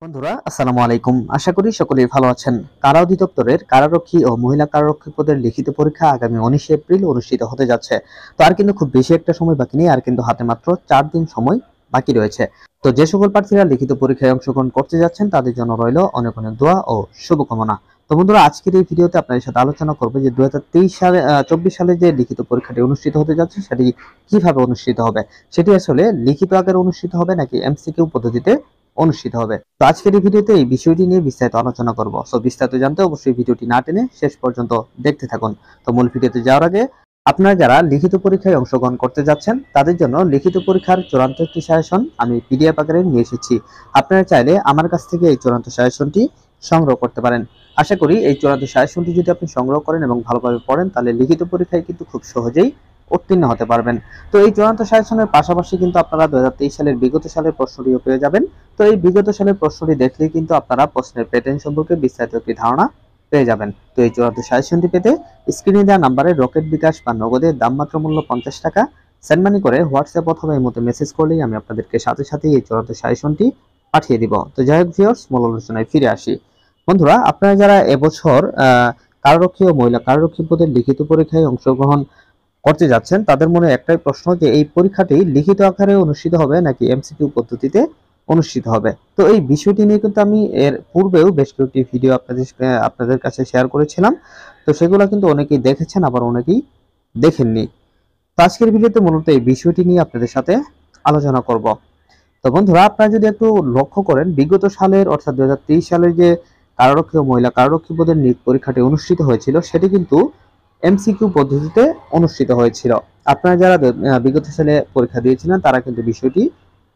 বন্ধুরা আসসালামু আলাইকুম। আশা করি সকলেই ভালো আছেন। কারা অধিদপ্তরের কারারক্ষী ও মহিলা কারারক্ষী পদের লিখিত পরীক্ষা আগামী 19 এপ্রিল অনুষ্ঠিত হতে যাচ্ছে। তো আর কিন্তু খুব বেশি একটা সময় বাকি নেই, আর কিন্তু হাতে মাত্র 4 দিন সময় বাকি রয়েছে। তো যে সকল প্রার্থীরা লিখিত পরীক্ষায় অংশগ্রহণ করতে যাচ্ছেন তাদের জন্য রইল অনেক অনেক দোয়া ও শুভকামনা। তো বন্ধুরা, আজকের এই ভিডিওতে আপনাদের সাথে আলোচনা করব যে 2023 সালে 24 সালে যে লিখিত পরীক্ষাটি অনুষ্ঠিত হতে যাচ্ছে সেটি কিভাবে অনুষ্ঠিত হবে। সেটি আসলে লিখিত আকারে অনুষ্ঠিত হবে নাকি এমসিকিউ পদ্ধতিতে অনুষ্ঠিত হবে। তো আজকের এই ভিডিওতে এই বিষয়টি নিয়ে বিস্তারিত আলোচনা করব। সো বিস্তারিত জানতে অবশ্যই ভিডিওটি না টেনে শেষ পর্যন্ত দেখতে থাকুন। তো মূল ভিডিওতে যাওয়ার আগে আপনারা যারা লিখিত পরীক্ষায় অংশগ্রহণ করতে যাচ্ছেন তাদের জন্য লিখিত পরীক্ষার চূড়ান্ত একটি সাজেশন আমি পিডিএফ আকারে নিয়ে এসেছি। আপনারা চাইলে আমার কাছ থেকে এই চূড়ান্ত সাজেশনটি সংগ্রহ করতে পারেন। আশা করি এই চূড়ান্ত সাজেশনটি যদি আপনি সংগ্রহ করেন এবং ভালোভাবে পড়েন তাহলে লিখিত পরীক্ষায় কিন্তু খুব সহজেই উত্তীর্ণ হতে পারবেন। তো এই চূড়ান্ত সাজেশনের পাশাপাশি কিন্তু আপনারা 2023 সালের বিগত সালের প্রশ্নটিও পেয়ে যাবেন। তো এই বিগত সালের প্রশ্নটি দেখলেই কিন্তু আপনারা প্রশ্নের প্যাটার্ন সম্পর্কে বিস্তারিত একটি ধারণা পেয়ে যাবেন। তো এই চূড়ান্ত সাজেশনটি পেতে স্ক্রিনে দেওয়া নাম্বারে রকেট বিকাশ বা নগদের দাম মাত্র মূল্য 50 টাকা সেন্ড মানি করে হোয়াটসঅ্যাপ অথবা এই মতো মেসেজ করলেই আমি আপনাদেরকে সাথে সাথেই এই চূড়ান্ত সাজেশনটি পাঠিয়ে দিব। তো যাই হোক ভিউয়ার্স, মূল আলোচনায় ফিরে আসি। বন্ধুরা, আপনারা যারা এবছর কারারক্ষী ও মহিলা কারারক্ষী পদের লিখিত পরীক্ষায় অংশগ্রহণ করতে যাচ্ছেন তাদের মনে একটাই প্রশ্ন যে এই পরীক্ষাটি লিখিত আকারে অনুষ্ঠিত হবে নাকি এমসিকিউ পদ্ধতিতে অনুষ্ঠিত হবে। তো এই বিষয়টি নিয়ে কিন্তু আমি এর পূর্বেও বেশ কয়েকটি ভিডিও আপনাদের কাছে শেয়ার করেছিলাম। তো সেগুলো কিন্তু অনেকেই দেখেছেন, আবার অনেকেই দেখেননি। তো আজকের ভিডিওতে মূলত এই বিষয়টি নিয়ে আপনাদের সাথে আলোচনা করব। তো বন্ধুরা, আপনারা যদি একটু লক্ষ্য করেন বিগত সালের অর্থাৎ 2023 সালের যে কারারক্ষী ও মহিলা কারারক্ষী পদের নিয়োগ পরীক্ষাটি অনুষ্ঠিত হয়েছিল সেটি কিন্তু এমসিকিউ পদ্ধতিতে অনুষ্ঠিত হয়েছিল। আপনারা যারা বিগত সালে পরীক্ষা দিয়েছিলেন তারা কিন্তু বিষয়টি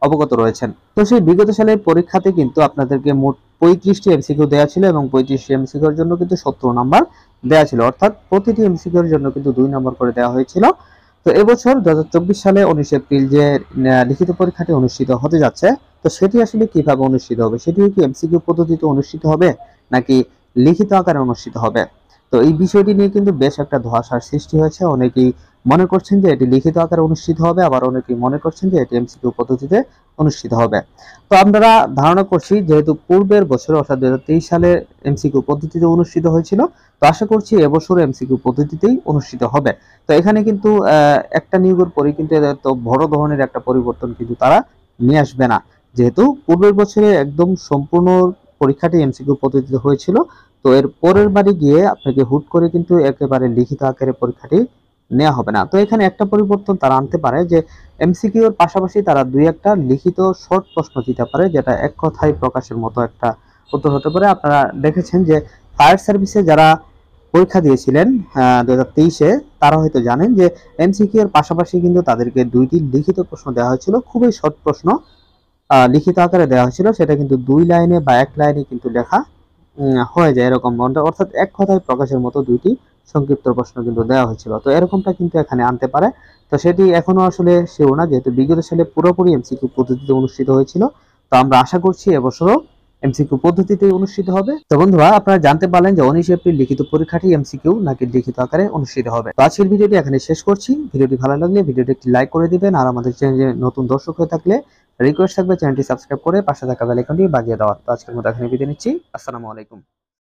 অবগত রয়েছেন। তো সেই বিগত সালের পরীক্ষাতে কিন্তু আপনাদেরকে মোট 35টি এমসিকিউ দেওয়া ছিল এবং 35টি এমসিকিউর জন্য কিন্তু 70 নাম্বার দেওয়া ছিল, অর্থাৎ প্রতিটি এমসিকিউর জন্য কিন্তু 2 নাম্বার করে দেওয়া হয়েছিল। তো এবছর 2024 সালে 19 এপ্রিল যে লিখিত পরীক্ষাটি অনুষ্ঠিত হতে যাচ্ছে, তো সেটি আসলে কিভাবে অনুষ্ঠিত হবে, সেটি কি এমসিকিউ পদ্ধতিতে অনুষ্ঠিত হবে নাকি লিখিত আকারে অনুষ্ঠিত হবে। তো এই বিষয়টি নিয়ে কিন্তু বেশ একটা ধোঁয়াশার সৃষ্টি হয়েছে। অনেকেই মনে করছেন যে এটি লিখিত আকারে অনুষ্ঠিত হবে, আবার অনেকেই মনে করছেন যে এটি এমসিকিউ পদ্ধতিতে অনুষ্ঠিত হবে। তো আমরা ধারণা করছি যেহেতু পূর্বের বছর অর্থাৎ 2023 সালে এমসিকিউ পদ্ধতিতে অনুষ্ঠিত হয়েছিল, তো আশা করছি এবছর এমসিকিউ পদ্ধতিতেই অনুষ্ঠিত হবে। তো এখানে কিন্তু একটা নিয়োগের পরে কিন্তু এত বড় ধরনের একটা পরিবর্তন কিন্তু তারা নিয়ে আসবে না, যেহেতু পূর্বের বছরে একদম সম্পূর্ণ পরীক্ষাটি এমসিকিউ পদ্ধতিতে হয়েছিল। তো এর পরের বারে গিয়ে আপনাকে হুট করে কিন্তু একেবারে লিখিত আকারে পরীক্ষাটি নেওয়া হবে না। তো এখানে একটা পরিবর্তন তারা আনতে পারে যে এমসিকিউ এর পাশাপাশি তারা দুই একটা লিখিত শর্ট প্রশ্ন দিতে পারে, যেটা এক কথায় প্রকাশের মতো একটা উত্তর হতে পারে। আপনারা দেখেছেন যে ফায়ার সার্ভিসে যারা পরীক্ষা দিয়েছিলেন 2023-এ, তারা হয়তো জানেন যে এমসিকিউ এর পাশাপাশি কিন্তু তাদেরকে দুইটি লিখিত প্রশ্ন দেওয়া হয়েছিল, খুবই শর্ট প্রশ্ন লিখিত আকারে দেওয়া হয়েছিল। সেটা কিন্তু 2 লাইনে বা 1 লাইনে কিন্তু লেখা হয়ে যায় এরকম, অর্থাৎ এক কথায় প্রকাশের মতো দুইটি সংক্ষিপ্ত প্রশ্ন কিন্তু দেওয়া হয়েছিল। তো এরকমটা কিন্তু এখানে আনতে পারে। তো সেটি এখনো আসলে শিওর না, যেহেতু বিগত সালে পুরোপুরি এমসিকিউ পদ্ধতিতে অনুষ্ঠিত হয়েছিল। তো আমরা আশা করছি এবছরও এমসিকিউ পদ্ধতিতে অনুষ্ঠিত হবে। তো বন্ধুরা, আপনারা জানতে পারলেন যে 19 এপ্রিল লিখিত পরীক্ষাটি এমসিকিউ নাকি লিখিত আকারে অনুষ্ঠিত হবে। তো আজকের ভিডিওটি এখানে শেষ করছি। ভিডিওটি ভালো লাগলে ভিডিওটি একটি লাইক করে দিবেন, আর আমাদের চ্যানেলে নতুন দর্শক হয়ে থাকলে রিকোয়েস্ট থাকবে চ্যানেলটি সাবস্ক্রাইব করে পাশে থাকা বেল আইকনটি বাজিয়ে দেওয়ার। তো আজকের মতো এখানে বিদায় নিচ্ছি। আসসালামু আলাইকুম।